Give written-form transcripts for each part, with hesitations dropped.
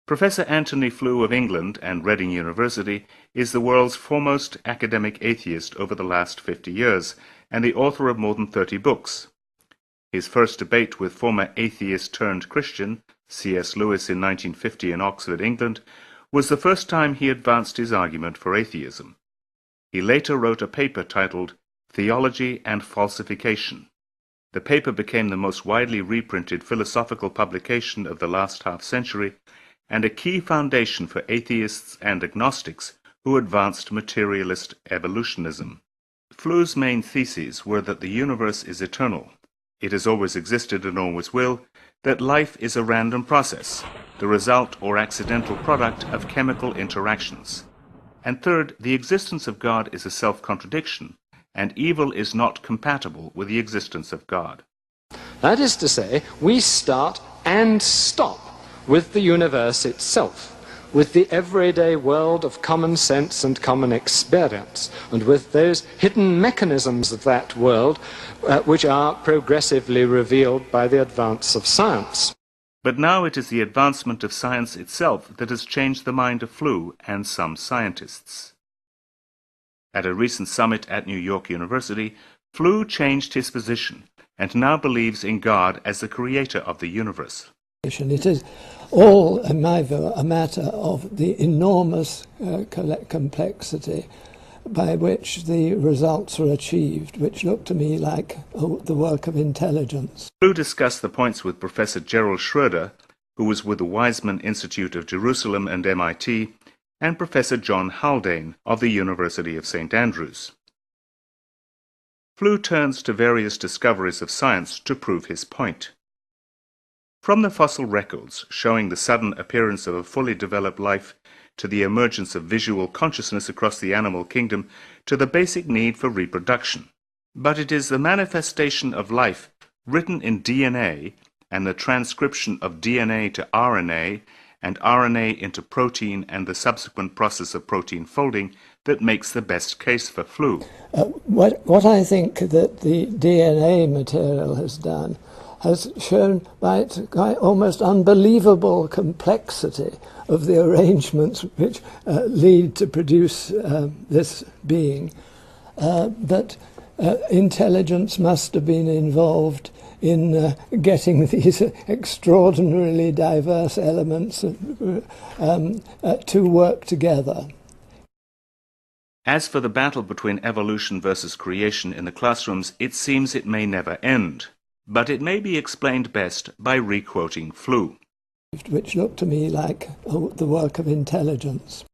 Professor Anthony Flew of England and Reading University is the world's foremost academic atheist over the last 50 years, and the author of more than 30 books. His first debate with former atheist-turned-Christian C.S. Lewis in 1950 in Oxford, England, was the first time he advanced his argument for atheism. He later wrote a paper titled Theology and Falsification. The paper became the most widely reprinted philosophical publication of the last half-century and a key foundation for atheists and agnostics who advanced materialist evolutionism. Flew's main theses were that the universe is eternal, it has always existed and always will, that life is a random process, the result or accidental product of chemical interactions. And third, the existence of God is a self-contradiction, and evil is not compatible with the existence of God. That is to say, we start and stop with the universe itself, with the everyday world of common sense and common experience, and with those hidden mechanisms of that world which are progressively revealed by the advance of science. But now it is the advancement of science itself that has changed the mind of Flew and some scientists. At a recent summit at New York University, Flew changed his position and now believes in God as the creator of the universe. It is all, in my view, a matter of the enormous complexity by which the results are achieved, which look to me like the work of intelligence. Flew discussed the points with Professor Gerald Schroeder, who was with the Weizmann Institute of Jerusalem and MIT, and Professor John Haldane of the University of St. Andrews. Flew turns to various discoveries of science to prove his point. From the fossil records showing the sudden appearance of a fully developed life to the emergence of visual consciousness across the animal kingdom to the basic need for reproduction. But it is the manifestation of life written in DNA and the transcription of DNA to RNA and RNA into protein and the subsequent process of protein folding that makes the best case for Flew. What I think that the DNA material has done has shown by its almost unbelievable complexity of the arrangements which lead to produce this being, that intelligence must have been involved in getting these extraordinarily diverse elements to work together. As for the battle between evolution versus creation in the classrooms, it seems it may never end. But it may be explained best by re-quoting Flew. Which look to me like the work of intelligence.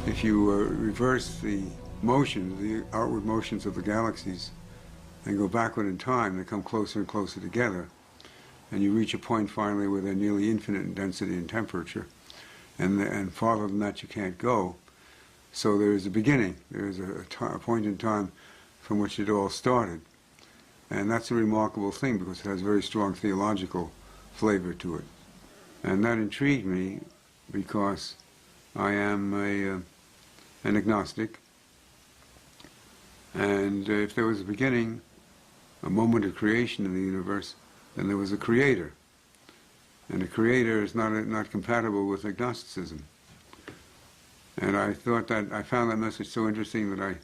If you reverse the motions, the outward motions of the galaxies, and go backward in time, they come closer and closer together, and you reach a point finally where they're nearly infinite in density and temperature, and farther than that you can't go. So there is a beginning, there is a point in time from which it all started. And that's a remarkable thing because it has a very strong theological flavor to it. And that intrigued me because I am an agnostic. And if there was a beginning, a moment of creation in the universe, then there was a creator. And a creator is not compatible with agnosticism. And I found that message so interesting that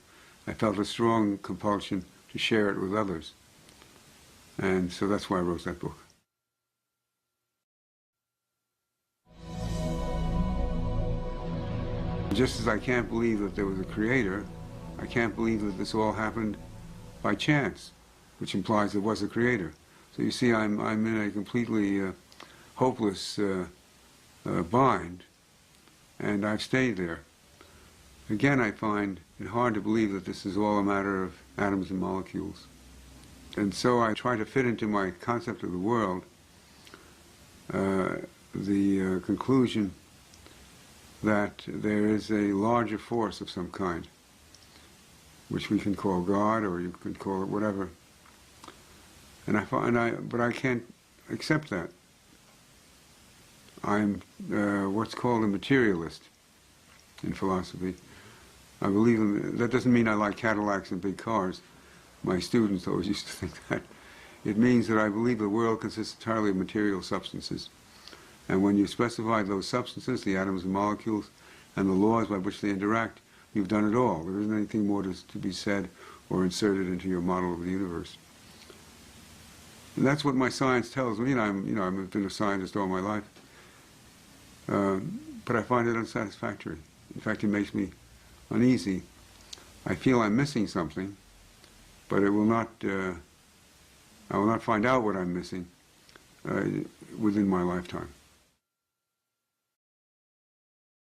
I felt a strong compulsion to share it with others. And so that's why I wrote that book. Just as I can't believe that there was a creator, I can't believe that this all happened by chance, which implies there was a creator. So you see, I'm in a completely hopeless bind. And I've stayed there. Again, I find it hard to believe that this is all a matter of atoms and molecules. And so I try to fit into my concept of the world the conclusion that there is a larger force of some kind, which we can call God, or you can call it whatever. But I can't accept that. I'm what's called a materialist in philosophy. I believe that doesn't mean I like Cadillacs and big cars. my students always used to think that. It means that I believe the world consists entirely of material substances. And when you specify those substances, the atoms and molecules, and the laws by which they interact, you've done it all. There isn't anything more to be said or inserted into your model of the universe. And that's what my science tells me. I've been a scientist all my life. But I find it unsatisfactory. In fact, it makes me uneasy. I feel I'm missing something, but it will not, I will not find out what I'm missing within my lifetime.